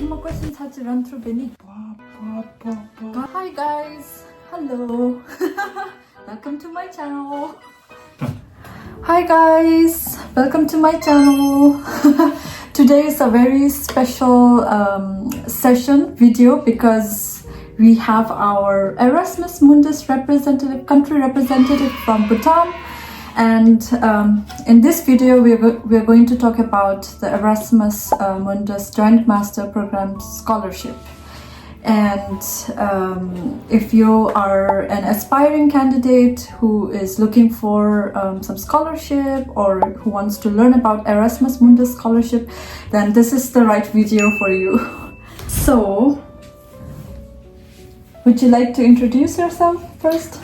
My questions had to run through Benny. Hi guys, hello. Welcome to my channel. Hi guys, welcome to my channel. Today is a very special session video because we have our Erasmus Mundus country representative from Bhutan. And in this video we are going to talk about the Erasmus Mundus Joint Master Program Scholarship. And if you are an aspiring candidate who is looking for some scholarship or who wants to learn about Erasmus Mundus Scholarship, then this is the right video for you. So, would you like to introduce yourself first?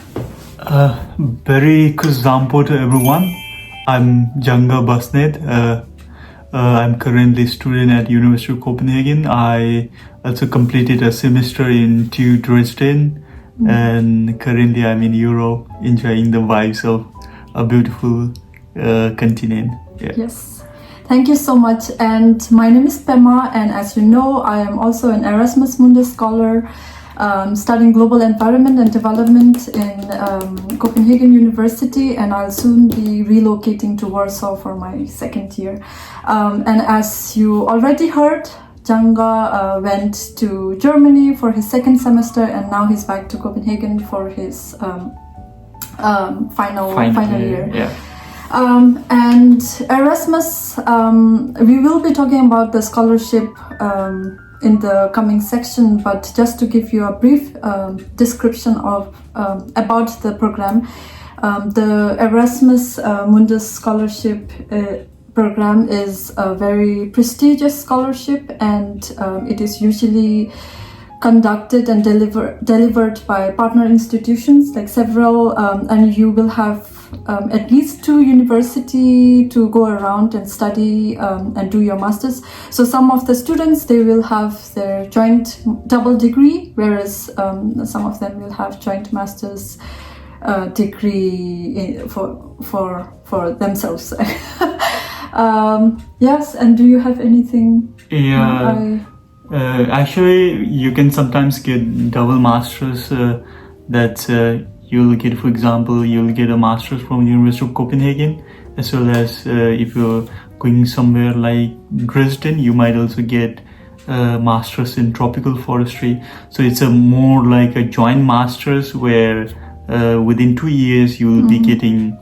Very kuzampo to everyone. I'm Janga Basnet. I'm currently a student at University of Copenhagen. I also completed a semester in TU Dresden, and currently I'm in Europe, enjoying the vibes of a beautiful continent. Yeah. Yes. Thank you so much. And my name is Pema, and as you know, I am also an Erasmus Mundus scholar. Studying global environment and development in Copenhagen University, and I'll soon be relocating to Warsaw for my second year. And as you already heard, Janga went to Germany for his second semester, and now he's back to Copenhagen for his final year. Yeah. And Erasmus, we will be talking about the scholarship in the coming section, but just to give you a brief description of about the program, the Erasmus Mundus Scholarship program is a very prestigious scholarship, and it is usually conducted and delivered by partner institutions like several, and you will have at least 2 universities to go around and study and do your masters. So some of the students, they will have their joint double degree, whereas some of them will have joint master's degree for themselves. Yes, and do you have anything? Yeah. Actually, you can sometimes get double masters. You'll get, for example, you'll get a master's from University of Copenhagen, as well as if you're going somewhere like Dresden, you might also get a master's in tropical forestry. So it's a more like a joint master's where within 2 years you will be getting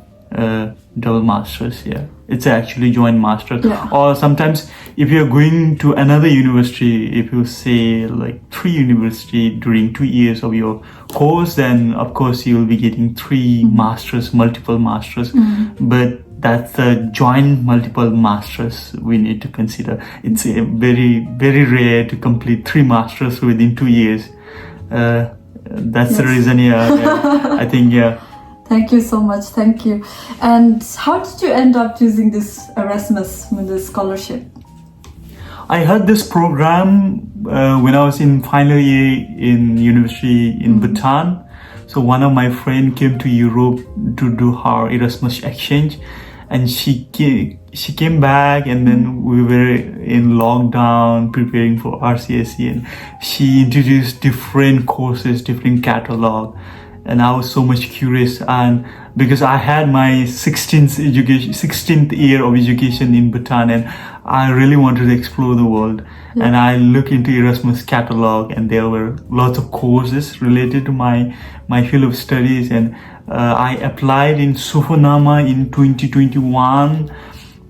double masters. Yeah, it's actually joint master. Yeah. Or sometimes if you're going to another university, if you say like 3 university during 2 years of your course, then of course you will be getting 3 masters, multiple masters. But that's the joint multiple masters we need to consider. It's very, very rare to complete 3 masters within 2 years. That's the reason. I think. Thank you so much. Thank you. And how did you end up choosing this Erasmus Mundus Scholarship? I had this program when I was in final year in university in Bhutan. So one of my friends came to Europe to do her Erasmus exchange, and she came back, and then we were in lockdown preparing for RCSE, and she introduced different courses, different catalog. And I was so much curious, and because I had my 16th year of education in Bhutan, and I really wanted to explore the world. And I looked into Erasmus catalog, and there were lots of courses related to my field of studies, and I applied in Suphonama in 2021,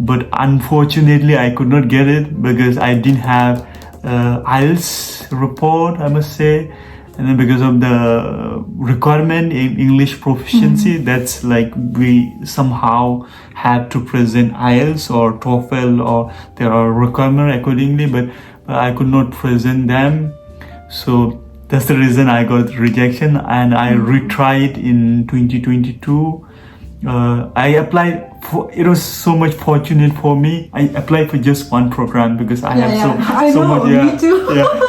but unfortunately I could not get it because I didn't have IELTS report, I must say. And then because of the requirement in English proficiency, that's like we somehow have to present IELTS or TOEFL, or there are requirements accordingly, but I could not present them. So that's the reason I got rejection, and I retried in 2022. I applied for, it was so much fortunate for me. I applied for just one program because I have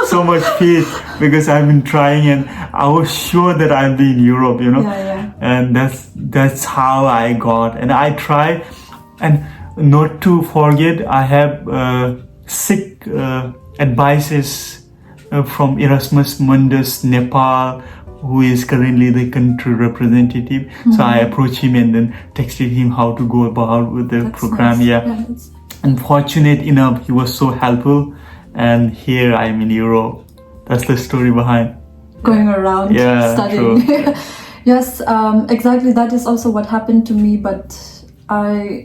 so much faith, because I've been trying, and I was sure that I'll be in Europe, and that's how I got. And I tried, and not to forget, I have sick advices from Erasmus Mundus Nepal, who is currently the country representative. So I approached him and then texted him how to go about with the program. Nice. Yeah. That's- And fortunate enough, he was so helpful. And here I am in Europe. That's the story behind. Going around studying. True. Yes, exactly. That is also what happened to me. But I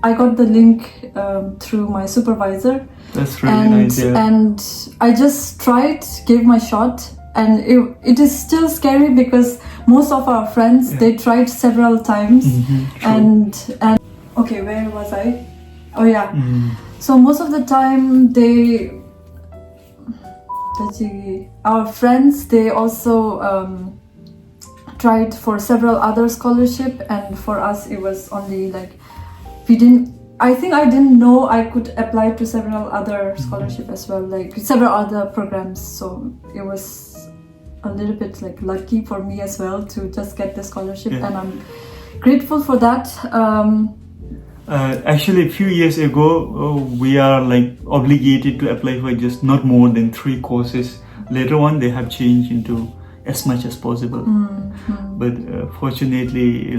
got the link through my supervisor. That's really nice. Yeah. And I just tried, gave my shot, and it is still scary because most of our friends they tried several times, True. and okay, where was I? Oh yeah. Mm. So most of the time our friends they also tried for several other scholarship, and for us it was only like I didn't know I could apply to several other scholarship as well, like several other programs. So it was a little bit like lucky for me as well to just get the scholarship, and I'm grateful for that. Actually, a few years ago, we are like obligated to apply for just not more than 3 courses. Later on, they have changed into as much as possible. But fortunately,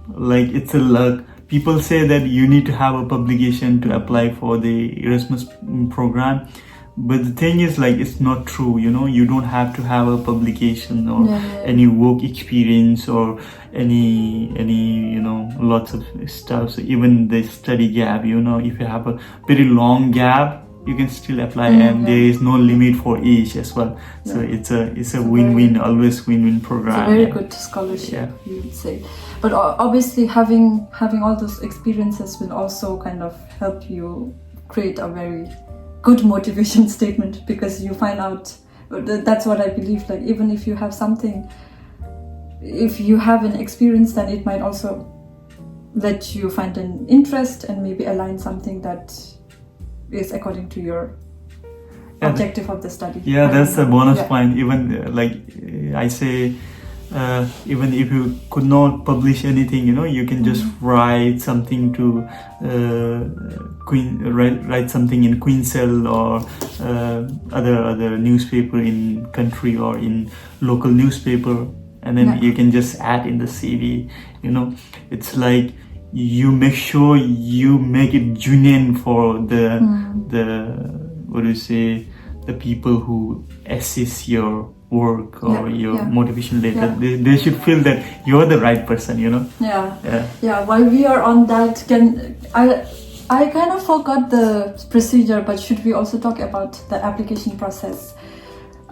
like it's a luck. People say that you need to have a publication to apply for the Erasmus program. But the thing is, like, it's not true, you don't have to have a publication or any work experience or any lots of stuff. So even the study gap, if you have a very long gap, you can still apply, and there is no limit for age as well. So it's a win-win, always win-win program. It's a very good scholarship, you would say. But obviously having all those experiences will also kind of help you create a very good motivation statement, because you find out, that's what I believe, like even if you have something, if you have an experience, then it might also let you find an interest and maybe align something that is according to your objective of the study. Yeah, that's a bonus point. Even like I say, even if you could not publish anything, you can just write something to write something in Queensell or other newspaper in country or in local newspaper, and then you can just add in the CV. It's like you make sure you make it genuine for the the people who assess your work or your motivation letter. They should feel that you're the right person, While we are on that, I kind of forgot the procedure, but should we also talk about the application process?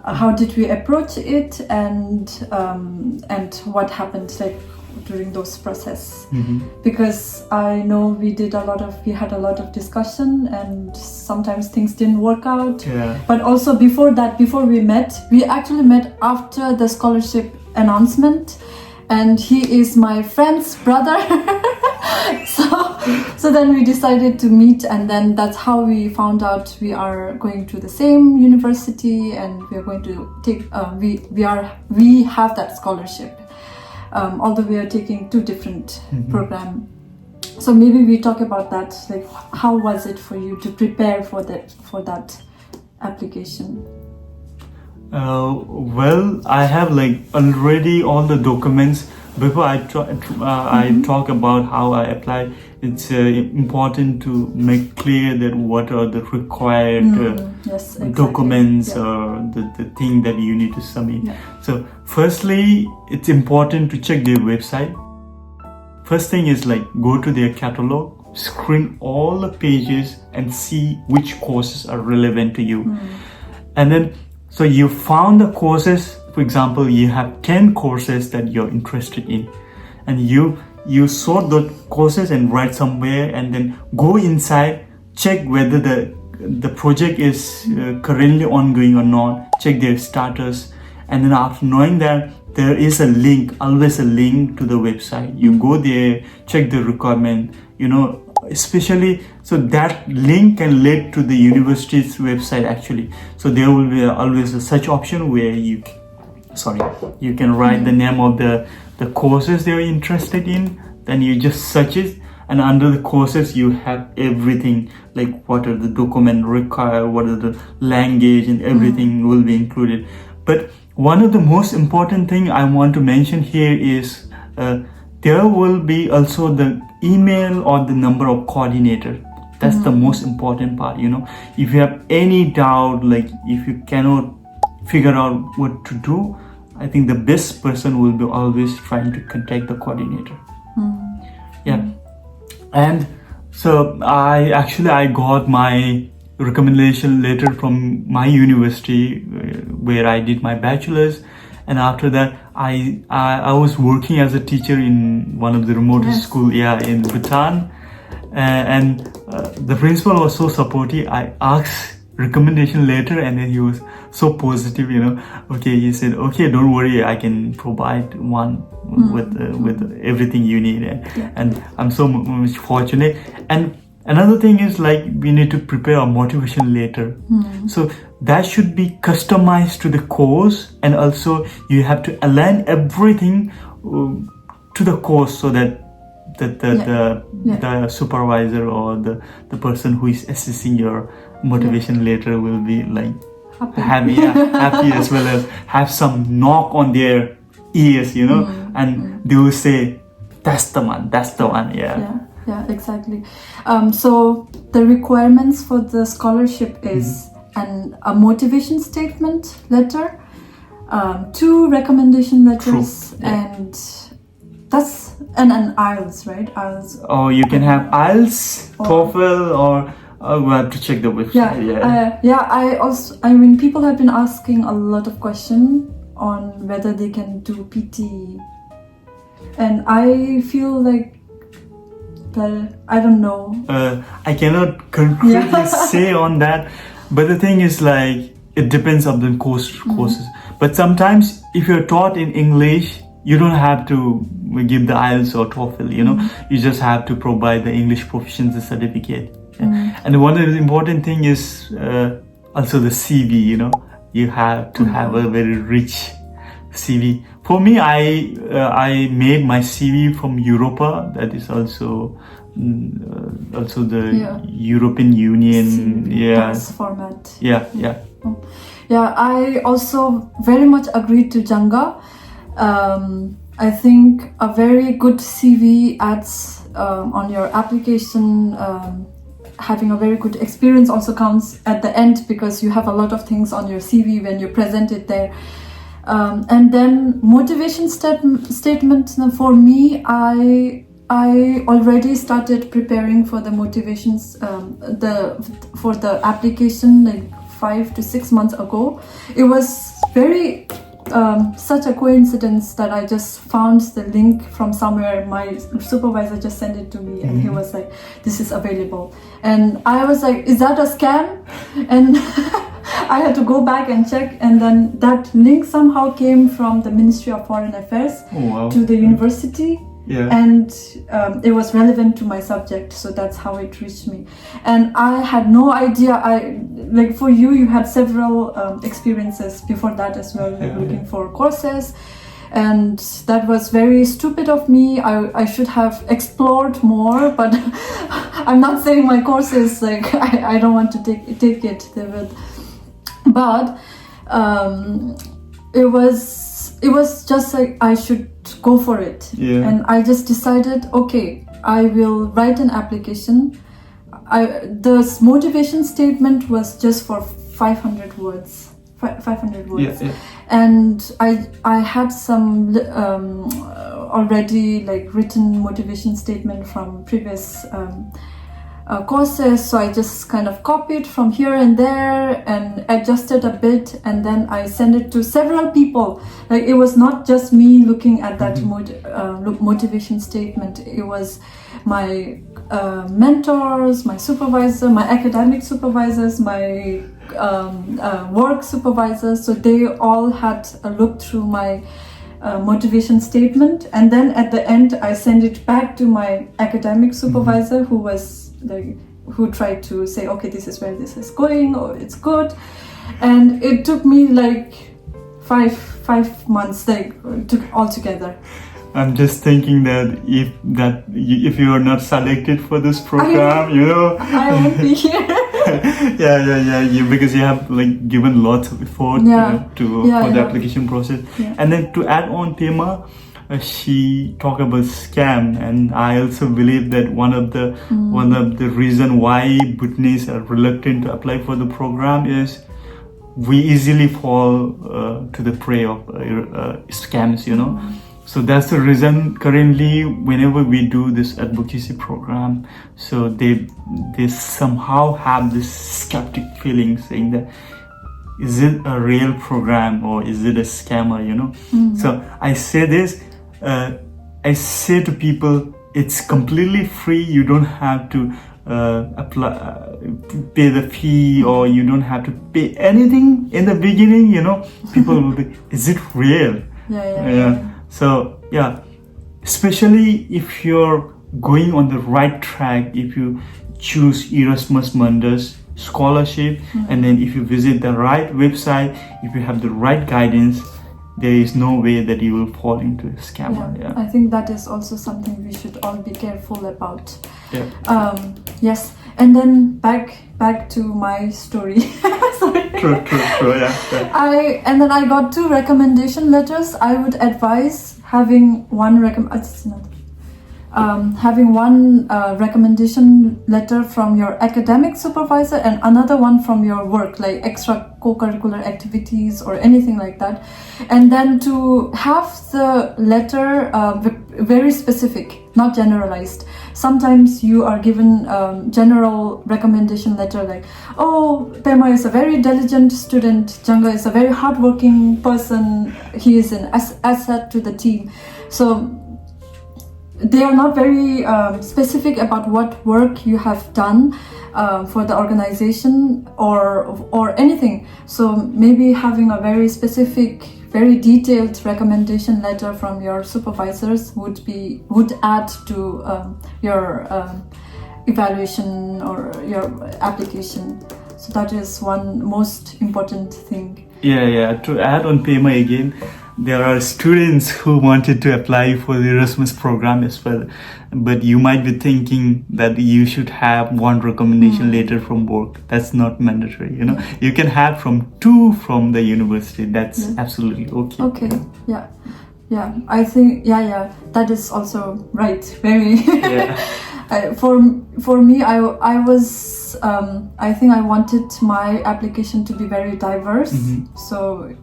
How did we approach it, and what happened like during those process? Because I know we had a lot of discussion, and sometimes things didn't work out. But also before we actually met after the scholarship announcement, and he is my friend's brother. so then we decided to meet, and then that's how we found out we are going to the same university, and we are going to take we have that scholarship. Although we are taking 2 different programs. So maybe we talk about that, like how was it for you to prepare for that application? Well, I have like already all the documents. Before I talk about how I apply, it's important to make clear that what are the required documents or the thing that you need to submit. So firstly, it's important to check their website. First thing is like go to their catalog, screen all the pages and see which courses are relevant to you. And then, so you found the courses. For example, you have 10 courses that you're interested in, and you sort those courses and write somewhere, and then go inside, check whether the project is currently ongoing or not, check their status, and then after knowing that, there is always a link to the website. You go there, check the requirement, especially, so that link can lead to the university's website actually. So there will be always a search option where you can write the name of the courses they're interested in, then you just search it, and under the courses you have everything, like what are the document required, what are the language, and everything will be included. But one of the most important thing I want to mention here is there will be also the email or the number of coordinator. That's the most important part, you know. If you have any doubt, like if you cannot figure out what to do, I think the best person will be always trying to contact the coordinator. Yeah. And so I got my recommendation letter from my university where I did my bachelor's, and after that I was working as a teacher in one of the remotest school in Bhutan, and the principal was so supportive. I asked recommendation letter and then he was so positive, you know. Okay, he said, okay, don't worry, I can provide one with everything you need, and I'm so much fortunate. And another thing is, like, we need to prepare a motivation letter, so that should be customized to the course, and also you have to align everything to the course, so that the supervisor or the person who is assessing your motivation letter will be like happy as well as have some knock on their ears, you know, and they will say, that's the one. Yeah, exactly. So the requirements for the scholarship is a motivation statement letter, 2 recommendation letters, and an IELTS, right? IELTS. Oh, you can have IELTS, TOEFL, or we'll have to check the website. I mean, people have been asking a lot of questions on whether they can do PT, and I feel like that I don't know. I cannot concretely say on that, but the thing is, like, it depends on the courses. But sometimes if you're taught in English, you don't have to give the IELTS or TOEFL, you know. You just have to provide the English proficiency certificate. And one of the important thing is also the CV, you know. You have to have a very rich CV. For me, I made my CV from Europa. That is also the European Union CV format. Yeah. I also very much agree to Janga. I think a very good CV adds on your application. Having a very good experience also counts at the end, because you have a lot of things on your CV when you present it there. And then motivation statement. For me, I already started preparing for the motivations for the application like 5 to 6 months ago. It was very such a coincidence that I just found the link from somewhere. My supervisor just sent it to me, and he was like, this is available, and I was like, is that a scam? And I had to go back and check, and then that link somehow came from the Ministry of Foreign Affairs to the university. And it was relevant to my subject, so that's how it reached me. And I had no idea. Like for you had several experiences before that as well, like looking for courses, and that was very stupid of me. I should have explored more, but I'm not saying my courses, like I don't want to take it, but it was just like I should go for it. And I just decided, okay, I will write an application. The motivation statement was just for 500 words. And I had some already like written motivation statement from previous courses, so I just kind of copied from here and there and adjusted a bit, and then I sent it to several people. Like, it was not just me looking at that motivation statement. It was my mentors, my supervisor, my academic supervisors, my work supervisors, so they all had a look through my motivation statement, and then at the end I sent it back to my academic supervisor, who tried to say, okay, this is where this is going, or it's good. And it took me like five months, like took all together. I'm just thinking that if you are not selected for this program, I won't be here. because you have like given lots of effort for the application process. Yeah. And then to add on, Tema, she talked about scam, and I also believe that one of the reason why Bhutanese are reluctant to apply for the program is we easily fall to the prey of scams, So that's the reason currently whenever we do this advocacy program, so they somehow have this skeptic feeling, saying that is it a real program or is it a scammer, So I say this, I say to people, it's completely free. You don't have to pay the fee, or you don't have to pay anything in the beginning, People will be, is it real? So especially if you're going on the right track, if you choose Erasmus Mundus Scholarship, and then if you visit the right website, if you have the right guidance, there is no way that you will fall into a scammer. I think that is also something we should all be careful about. Yes, and then back to my story. Sorry. True. I got 2 recommendation letters. I would advise having one recommendation letter from your academic supervisor and another one from your work, like extra co-curricular activities or anything like that, and then to have the letter very specific, not generalized. Sometimes you are given general recommendation letter like, oh, Pema is a very diligent student, Janga is a very hardworking person, he is an asset to the team. So they are not very specific about what work you have done for the organization or anything. So maybe having a very specific, very detailed recommendation letter from your supervisors would add to your evaluation or your application. So that is one most important thing. To add on Pema again, there are students who wanted to apply for the Erasmus program as well, but you might be thinking that you should have one recommendation letter from work. That's not mandatory, You can have from 2 from the university. That's absolutely okay. Okay, I think that is also right. Very. For me, I was I think I wanted my application to be very diverse. So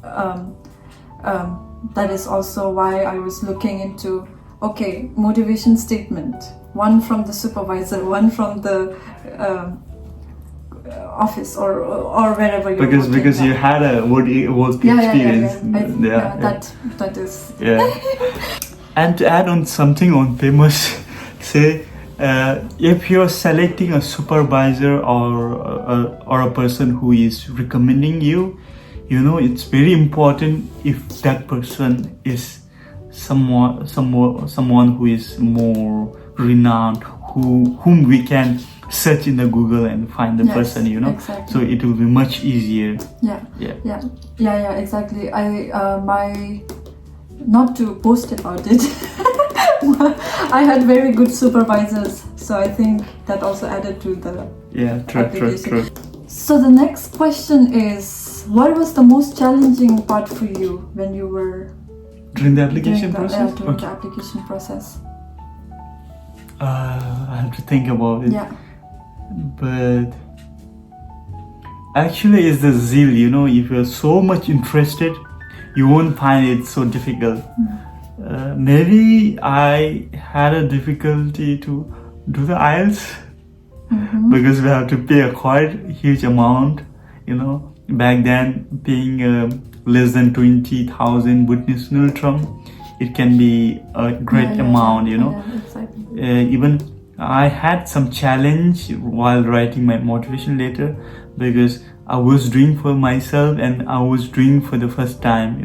that is also why I was looking into motivation statement, one from the supervisor, one from the office or wherever you're working. Because you had a work experience. That is. And to add on something on Famous, say if you're selecting a supervisor or a person who is recommending you, it's very important if that person is someone who is more renowned, whom we can search in the Google and find the person, Exactly. So it will be much easier. Exactly. Not to boast about it, I had very good supervisors, so I think that also added to the application. True. So the next question is, what was the most challenging part for you when you were during the application process? During the application process. I have to think about it. Yeah. But actually, it's the zeal. If you're so much interested, you won't find it so difficult. Maybe I had a difficulty to do the IELTS because we have to pay a quite huge amount. Back then, paying less than 20,000 Bhutanese Nultrum, it can be a great amount. Exactly. Even I had some challenge while writing my motivation letter because I was doing for myself and I was doing for the first time,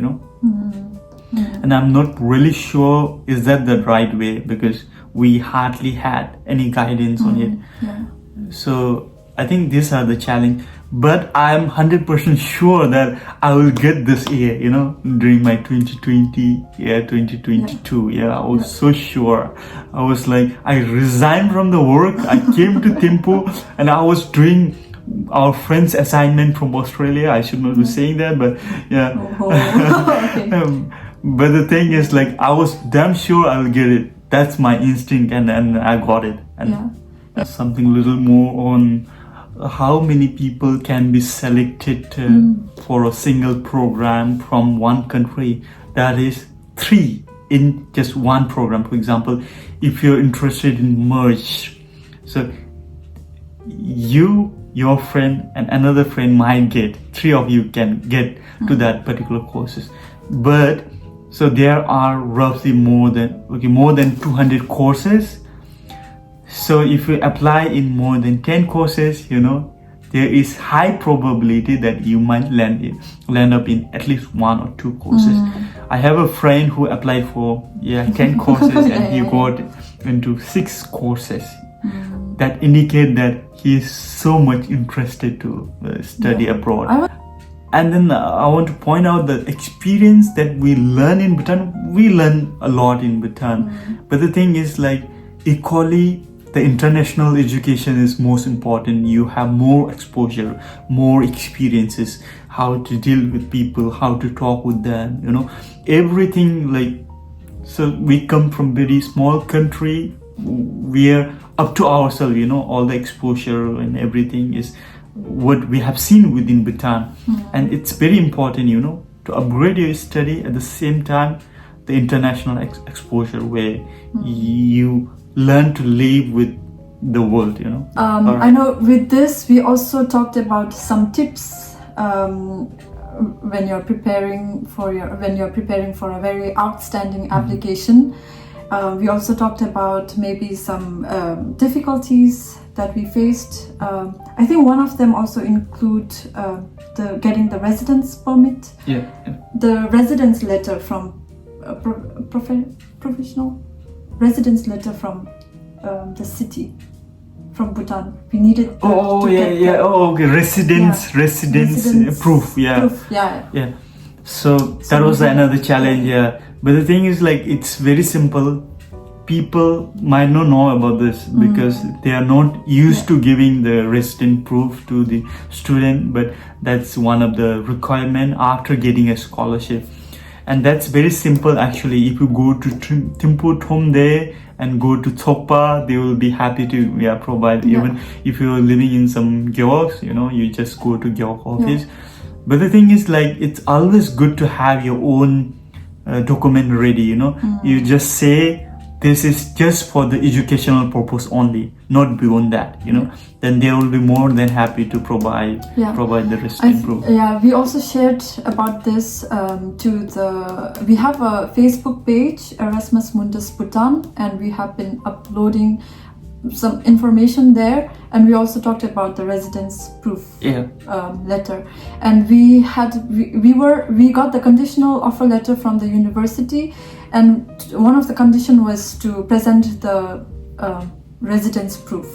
And I'm not really sure is that the right way because we hardly had any guidance on it. So I think these are the challenge. but I'm 100% sure that I will get this year, during my 2020, 2022. Yeah, I was so sure. I was like, I resigned from the work. I came to Thimphu and I was doing our friend's assignment from Australia. I should not be saying that, but yeah. Okay. But the thing is, like, I was damn sure I'll get it. That's my instinct, and I got it. And something a little more on how many people can be selected for a single program from one country. That is 3 in just one program. For example, if you're interested in merge, so you, your friend, and another friend might get 3 of you can get to that particular courses. But so there are roughly more than 200 courses. So if you apply in more than 10 courses, there is high probability that you might land up in at least 1 or 2 courses. I have a friend who applied for 10 courses and he got into 6 courses. That indicate that he is so much interested to study abroad. And then I want to point out the experience that we learn in Bhutan. We learn a lot in Bhutan, but the thing is, like, equally, the international education is most important. You have more exposure, more experiences, how to deal with people, how to talk with them, everything. Like, so we come from very small country. We are up to ourselves, all the exposure and everything is what we have seen within Bhutan. And it's very important, to upgrade your study at the same time, the international exposure where you learn to live with the world, I know with this we also talked about some tips when you're preparing for a very outstanding application. We also talked about maybe some difficulties that we faced. I think one of them also include getting the residence permit, the residence letter from professional residence letter from the city, from Bhutan. We needed residence proof. So that was another challenge. But the thing is, like, it's very simple. People might not know about this because they are not used to giving the resident proof to the student, but that's one of the requirements after getting a scholarship. And that's very simple actually. If you go to Thimphu Thomde and go to Thokpa, they will be happy to provide. Even if you're living in some Gyeok, you just go to Gyeok office. But the thing is, like, it's always good to have your own document ready. You just say this is just for the educational purpose only, not beyond that. Then they will be more than happy to provide the resident proof. We also shared about this we have a Facebook page, Erasmus Mundus Bhutan, and we have been uploading some information there, and we also talked about the residence proof letter. And we got the conditional offer letter from the university, and one of the condition was to present the residence proof.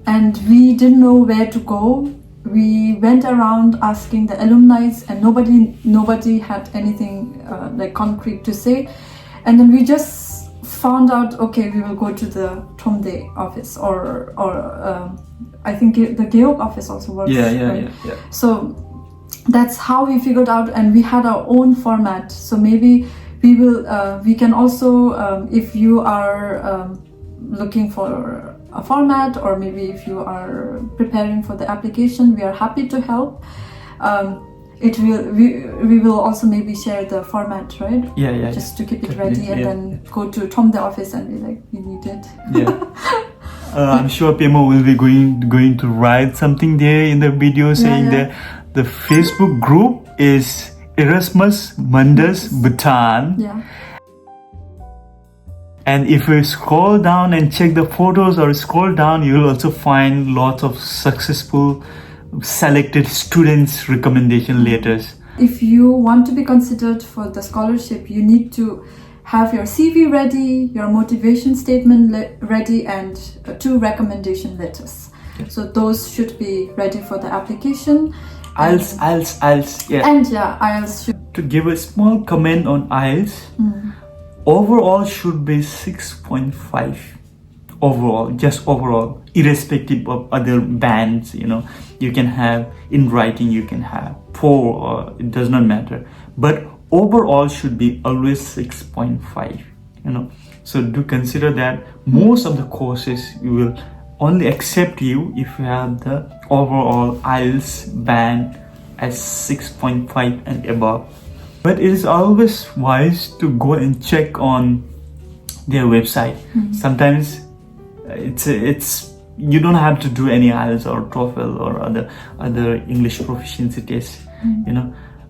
And we didn't know where to go. We went around asking the alumni, and nobody had anything like concrete to say. And then we just found out, okay, we will go to the Thomde office, or I think the Gyeok office also works. So that's how we figured out, and we had our own format. So maybe we can also, if you are looking for a format, or maybe if you are preparing for the application, we are happy to help. We will also maybe share the format, right? Just to keep it ready, and then go to Thomde office and be like, we need it. I'm sure Pemo will be going to write something there in the video saying that the Facebook group is Erasmus Mundus Bhutan. And if you scroll down and check the photos, or scroll down, you will also find lots of successful selected students' recommendation letters. If you want to be considered for the scholarship, you need to have your CV ready, your motivation statement ready, and 2 recommendation letters. So those should be ready for the application. IELTS, yeah. And yeah, IELTS should. To give a small comment on IELTS, overall should be 6.5. Overall, just overall, irrespective of other bands, you can have in writing, you can have 4, or it does not matter. But overall should be always 6.5, So do consider that most of the courses will only accept you if you have the overall IELTS band as 6.5 and above. But it is always wise to go and check on their website. Sometimes it's you don't have to do any IELTS or TOEFL or other English proficiency tests,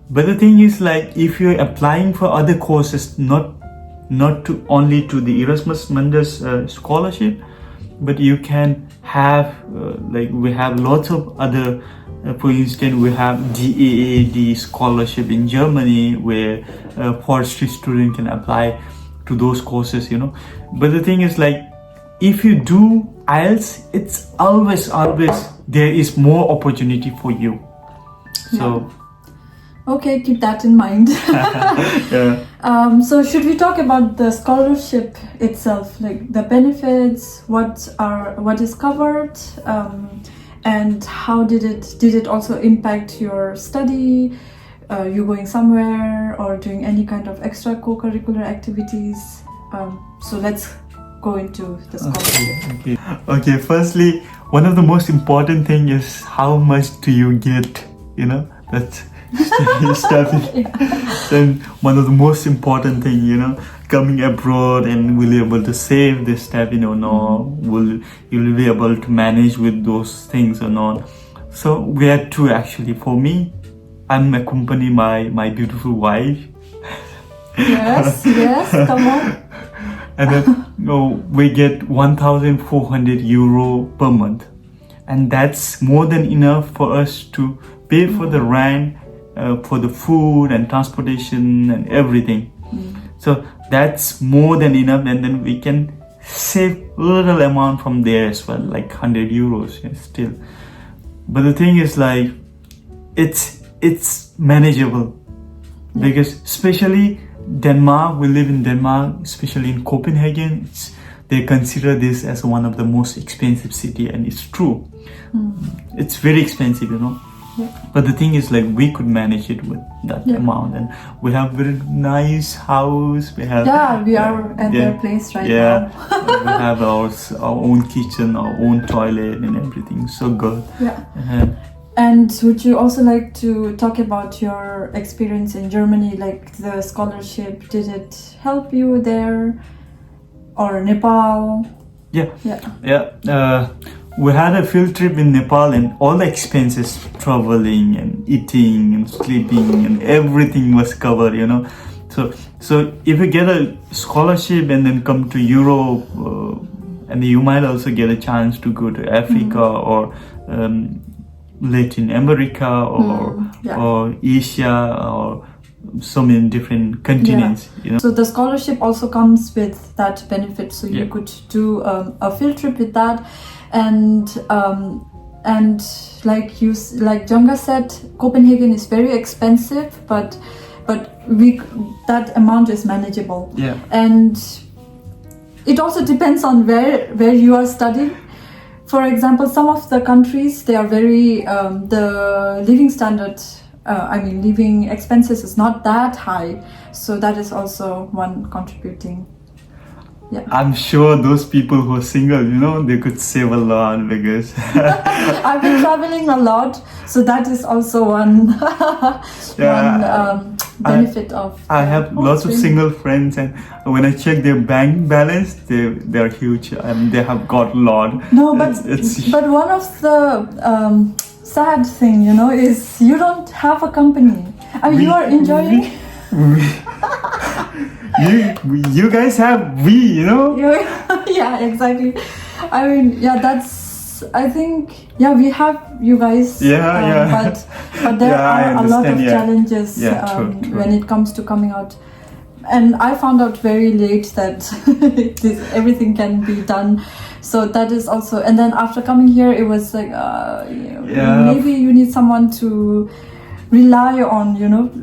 But the thing is, like, if you're applying for other courses, not to only to the Erasmus Mundus Scholarship, but you can have we have lots of other. For instance, we have GAAD scholarship in Germany, where forestry student can apply to those courses, But the thing is, like, if you do IELTS, it's always there is more opportunity for you. So. Okay, keep that in mind. Yeah. So should we talk about the scholarship itself, like the benefits, what is covered, and how did it also impact your study? You going somewhere or doing any kind of extra co-curricular activities? So let's go into the scholarship. Okay. Firstly, one of the most important thing is how much do you get? That's study. Then one of the most important thing, coming abroad, and will you able to save this step, will you be able to manage with those things or not? So we had two actually. For me, I'm accompanied by my beautiful wife. Yes, come on. And then we get 1,400 euro per month, and that's more than enough for us to pay for the rent, for the food and transportation and everything. So that's more than enough, and then we can save little amount from there as well, like 100 euros still. But the thing is, like, it's manageable, because especially Denmark, we live in Denmark, especially in Copenhagen, they consider this as one of the most expensive city, and it's true. It's very expensive, Yeah. But the thing is, like, we could manage it with that amount, and we have very nice house. We are at their place right now. We have our own kitchen, our own toilet, and everything. So good. Yeah. And would you also like to talk about your experience in Germany, like the scholarship? Did it help you there, or Nepal? Yeah. We had a field trip in Nepal, and all the expenses, traveling and eating and sleeping and everything was covered, So if you get a scholarship and then come to Europe, and you might also get a chance to go to Africa or Latin America or Asia, or so many different continents. So the scholarship also comes with that benefit. So you could do a field trip with that. And like Janga said, Copenhagen is very expensive, but that amount is manageable. Yeah. And it also depends on where you are studying. For example, some of the countries, they are very the living standard. Living expenses is not that high, so that is also one contributing. Yeah. I'm sure those people who are single, they could save a lot, because I've been traveling a lot, so that is also one benefit of. I have lots of single friends, and when I check their bank balance, they're huge, and they have got a lot. No, but one of the sad thing, is you don't have a company. You are enjoying. You guys have Yeah, exactly. I think we have you guys. But there are a lot of challenges true. when it comes to coming out. And I found out very late that everything can be done So that is also, and then after coming here, it was like, maybe you need someone to rely on,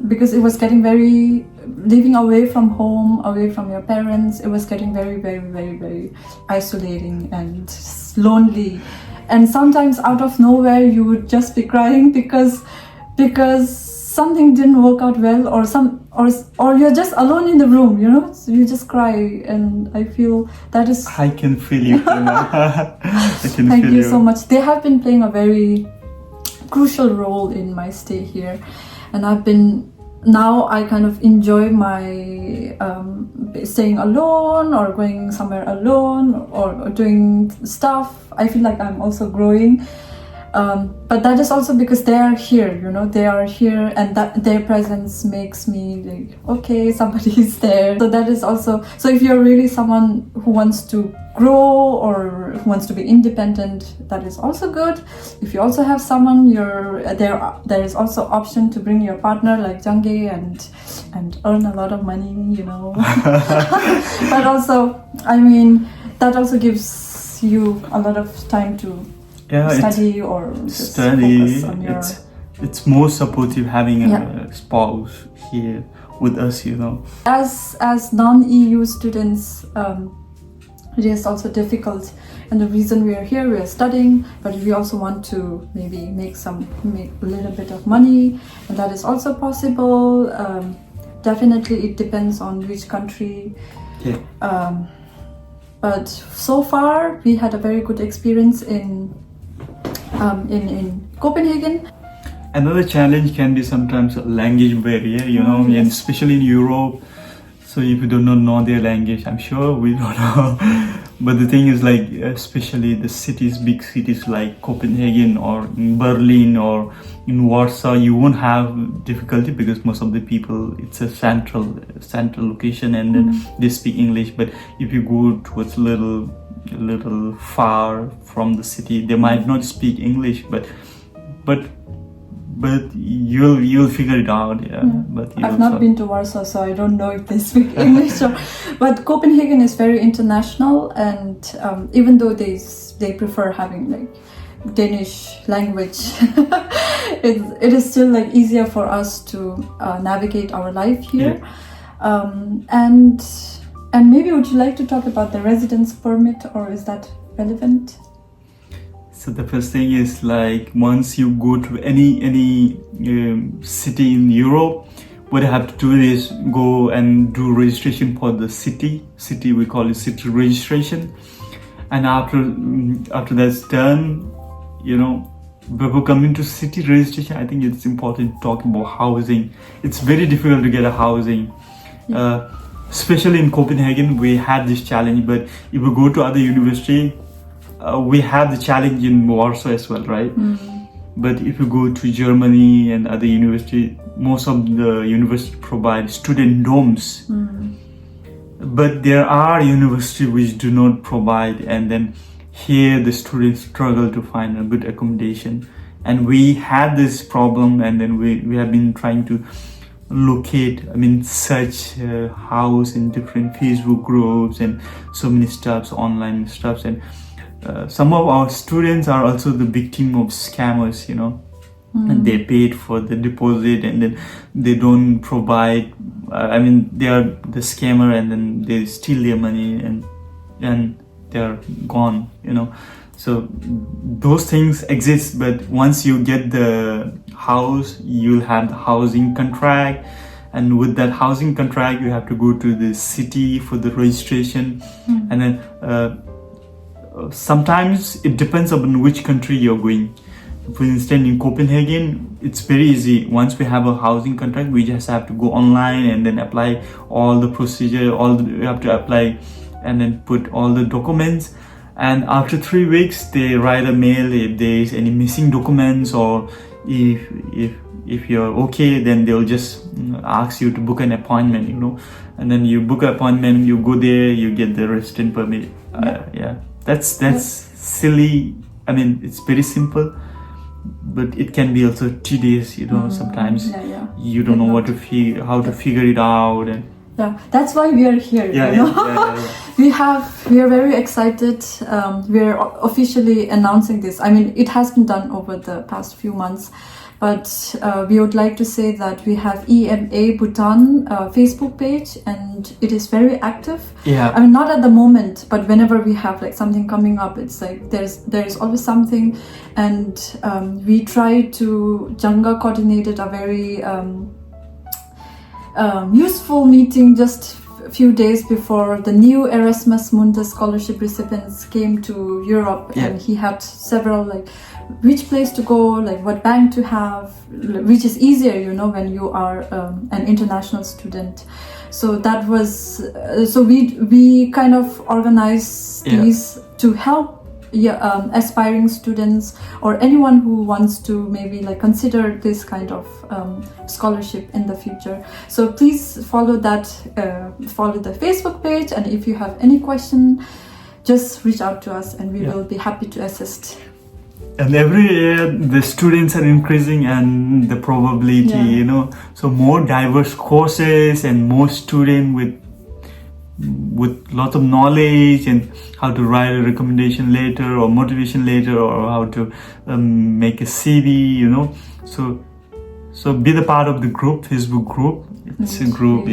because it was getting very, living away from home, away from your parents, it was getting very, very, very, very isolating and lonely. And sometimes out of nowhere, you would just be crying because something didn't work out well, or you're just alone in the room, so you just cry. And I feel that is, I can feel you. Thank you so much. They have been playing a very crucial role in my stay here, and now I kind of enjoy my staying alone or going somewhere alone or doing stuff. I feel like I'm also growing. But that is also because they are here, they are here, and that their presence makes me like, okay, somebody is there. So that is also, so if you're really someone who wants to grow or who wants to be independent, that is also good. If you also have someone, there is also option to bring your partner like Jangge and earn a lot of money, But also, I mean, that also gives you a lot of time to study or just focus on your... It's more supportive having a spouse here with us, As non-EU students, it is also difficult, and the reason we are here, we are studying, but we also want to maybe make a little bit of money, and that is also possible. Definitely it depends on which country. But so far we had a very good experience in Copenhagen. Another challenge can be sometimes a language barrier, and especially in Europe. So if you do not know their language, I'm sure we don't know. But the thing is, like, especially the big cities like Copenhagen or in Berlin or in Warsaw, you won't have difficulty because most of the people, it's a central location, and then they speak English. But if you go towards a little far from the city, they might not speak English, but you'll figure it out. But I've not been to Warsaw, so I don't know if they speak English. But Copenhagen is very international, and even though they prefer having like Danish language, it is still like easier for us to navigate our life here. And maybe would you like to talk about the residence permit, or is that relevant? So the first thing is, like, once you go to any city in Europe, what you have to do is go and do registration for the city. We call it city registration. And after that's done, before coming to city registration, I think it's important to talk about housing. It's very difficult to get a housing. Especially in Copenhagen, we had this challenge, but if we go to other university, we have the challenge in Warsaw as well, right? But if you go to Germany and other university, most of the universities provide student dorms. But there are universities which do not provide, and then here the students struggle to find a good accommodation. And we had this problem, and then we have been trying to search house in different Facebook groups and so many stuffs, online stuffs, and some of our students are also the victim of scammers, and they paid for the deposit and then they don't provide. They are the scammer, and then they steal their money and they're gone, So those things exist, but once you get the house, you'll have the housing contract, and with that housing contract, you have to go to the city for the registration, and then sometimes it depends on which country you're going. For instance, in Copenhagen, it's very easy. Once we have a housing contract, we just have to go online and then apply all the procedure. We have to apply and then put all the documents. And after 3 weeks, they write a mail if there is any missing documents, or if you're okay, then they'll just ask you to book an appointment, And then you book an appointment, you go there, you get the resident permit. That's silly. It's very simple, but it can be also tedious, sometimes you don't know how to figure it out. And that's why we are here, we are very excited. We are officially announcing this. I mean, it has been done over the past few months, but we would like to say that we have EMA Bhutan Facebook page, and it is very active. Yeah. I mean, not at the moment, but whenever we have like something coming up, it's like there's always something, and we try to Janga coordinated a very useful meeting just a few days before the new Erasmus Mundus Scholarship recipients came to Europe, and he had several like which place to go, like what bank to have, which is easier, you know, when you are an international student. So that was so we kind of organize these to help aspiring students or anyone who wants to maybe like consider this kind of scholarship in the future. So please follow that, follow the Facebook page, and if you have any question, just reach out to us and we will be happy to assist. And every year the students are increasing, and the probability, you know, so more diverse courses and more students with lots of knowledge and how to write a recommendation letter or motivation letter or how to make a CV, you know. So be the part of the group, Facebook group. It's a group,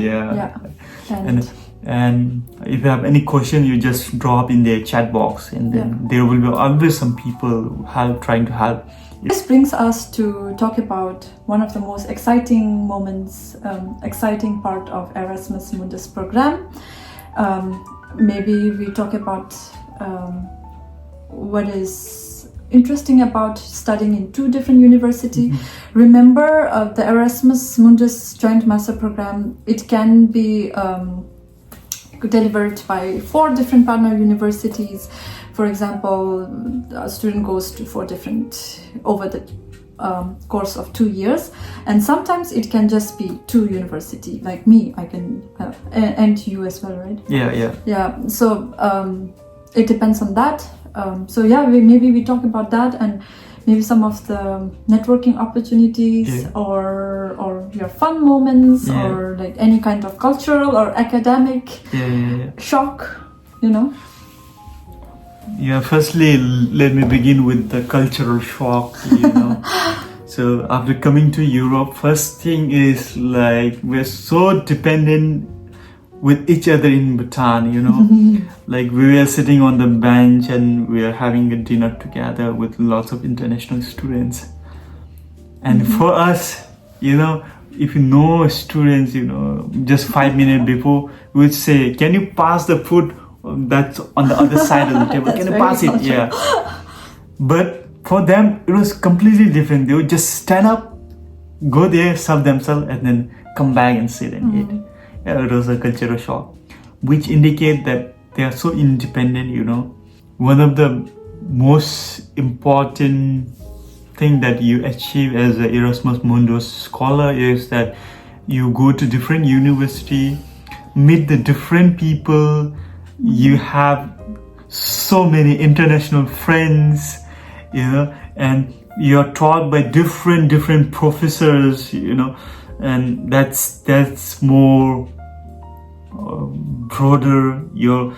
And if you have any question, you just drop in the chat box, and then there will be always some people trying to help. This brings us to talk about one of the most exciting moments, exciting part of Erasmus Mundus program. Maybe we talk about what is interesting about studying in two different universities. Remember, the Erasmus Mundus Joint Master Program, it can be delivered by 4 different partner universities. For example, a student goes to 4 different over the course of 2 years, and sometimes it can just be 2 university. Like me, I can and you as well, right? Yeah. So it depends on that. Maybe we talk about that, and maybe some of the networking opportunities or your fun moments or like any kind of cultural or academic shock, you know. Firstly, let me begin with the cultural shock, you know. So after coming to Europe, first thing is like we're so dependent with each other in Bhutan, you know. Like we were sitting on the bench and we are having a dinner together with lots of international students. And for us, you know, if you know students, you know, just 5 minutes before, we would say, can you pass the food that's on the other side of the table? Can you pass it? Yeah. But for them, it was completely different. They would just stand up, go there, serve themselves, and then come back and sit and eat. Yeah, it was a cultural shock, which indicate that they are so independent, you know. One of the most important thing that you achieve as an Erasmus Mundus scholar is that you go to different university, meet the different people. You have so many international friends, you know, and you're taught by different professors, you know, and that's more broader. You're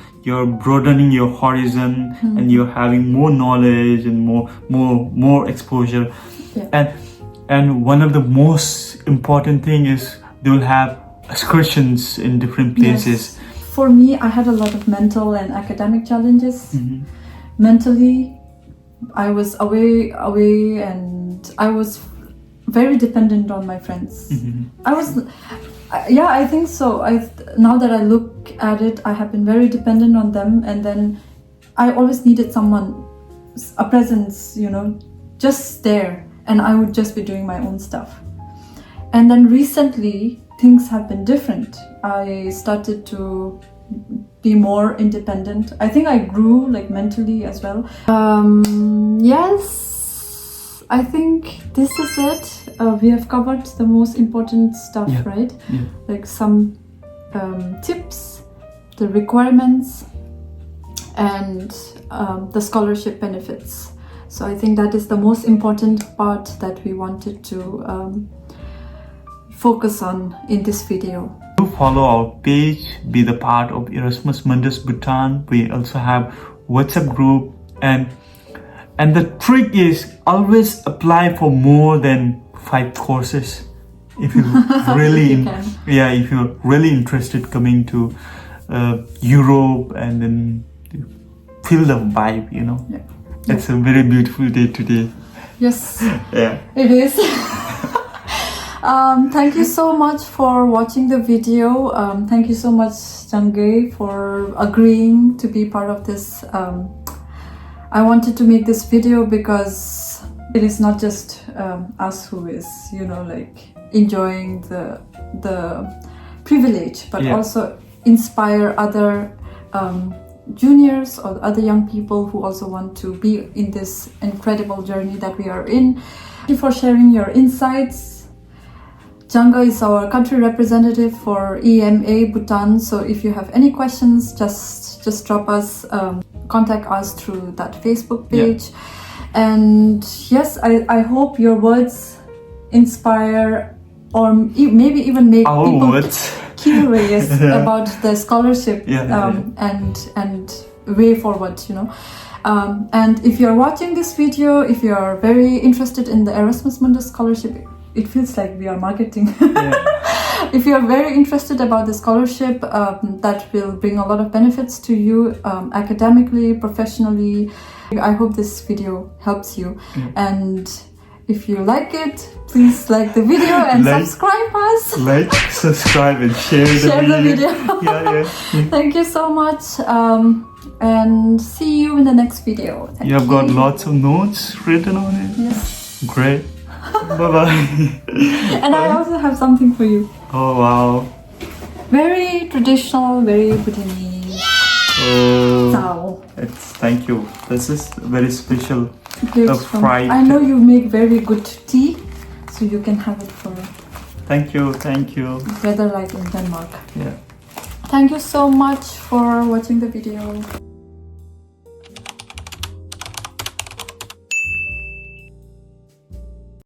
broadening your horizon, and you're having more knowledge and more exposure. And one of the most important thing is they will have excursions in different places. For me, I had a lot of mental and academic challenges. Mentally, I was away, and I was very dependent on my friends. I think so. Now that I look at it, I have been very dependent on them, and then I always needed someone, a presence, you know, just there, and I would just be doing my own stuff. And then recently, things have been different. I started to be more independent. I think I grew like mentally as well. Yes, I think this is it. We have covered the most important stuff, right? Like some tips, the requirements, and the scholarship benefits. So I think that is the most important part that we wanted to focus on in this video. do follow our page, be the part of Erasmus Mundus Bhutan. We also have WhatsApp group, and the trick is always apply for more than 5 courses. If you really, if you're really interested coming to Europe, and then feel the vibe, you know. Yeah. It's a very beautiful day today. Yes. Yeah. It is. Thank you so much for watching the video. Thank you so much, Jangge, for agreeing to be part of this. I wanted to make this video because it is not just us who is, enjoying the privilege, but also inspire other juniors or other young people who also want to be in this incredible journey that we are in. Thank you for sharing your insights. Janga is our country representative for EMA Bhutan, so if you have any questions, just drop us, contact us through that Facebook page. And yes, I hope your words inspire, or maybe even make people curious about the scholarship and way forward, and if you're watching this video, if you're very interested in the Erasmus Mundus Scholarship, it feels like we are marketing. If you're very interested about the scholarship, that will bring a lot of benefits to you, academically, professionally. I hope this video helps you, and if you like it, please like the video and subscribe us. Like, subscribe, and share the video. Thank you so much, and see you in the next video. You have got lots of notes written on it. Yes. Great. Bye-bye. And I also have something for you. Oh, wow. Very traditional, very Bhutanese. Oh, thank you. This is very special. Fried. I know you make very good tea, so you can have it for Thank you. weather like in Denmark. Yeah. Thank you so much for watching the video.